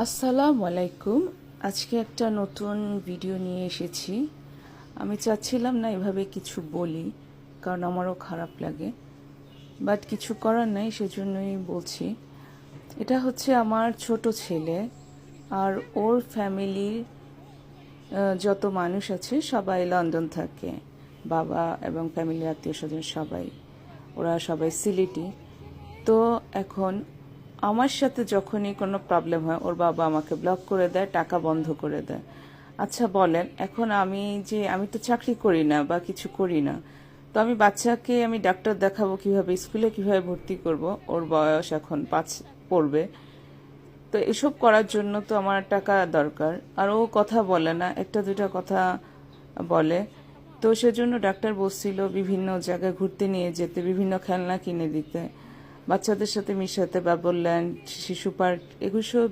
আসসালামু আলাইকুম। আজকে একটা নতুন ভিডিও নিয়ে এসেছি। আমি চাচ্ছিলাম না এভাবে কিছু বলি, কারণ আমারও খারাপ লাগে, বাট কিছু করার নাই, সেজন্যই বলছি। এটা হচ্ছে আমার ছোট ছেলে, আর ওর ফ্যামিলির যত মানুষ আছে সবাই লন্ডন থাকে। বাবা এবং ফ্যামিলির আত্মীয় স্বজন সবাই, ওরা সবাই সিলেটি। তো এখন আমার সাথে যখনই কোনো প্রবলেম হয়, ওর বাবা আমাকে ব্লক করে দেয়, টাকা বন্ধ করে দেয়। আচ্ছা বলেন, এখন আমি তো চাকরি করি না বা কিছু করি না, তো আমি বাচ্চাকে আমি ডাক্তার দেখাবো কিভাবে, স্কুলে কিভাবে ভর্তি করব? ওর বয়স এখন 5 পড়বে। তো এসব করার জন্য তো আমার টাকা দরকার, আর ও কথা বলে না, একটা দুটা কথা বলে। তো সেজন্য ডাক্তার বলছিল বিভিন্ন জায়গায় ঘুরতে নিয়ে যেতে, বিভিন্ন খেলনা কিনে দিতে, বাচ্চাদের সাথে মিশাতে, বাবল ল্যান্ড, শিশু পার্ক, এগুলো সব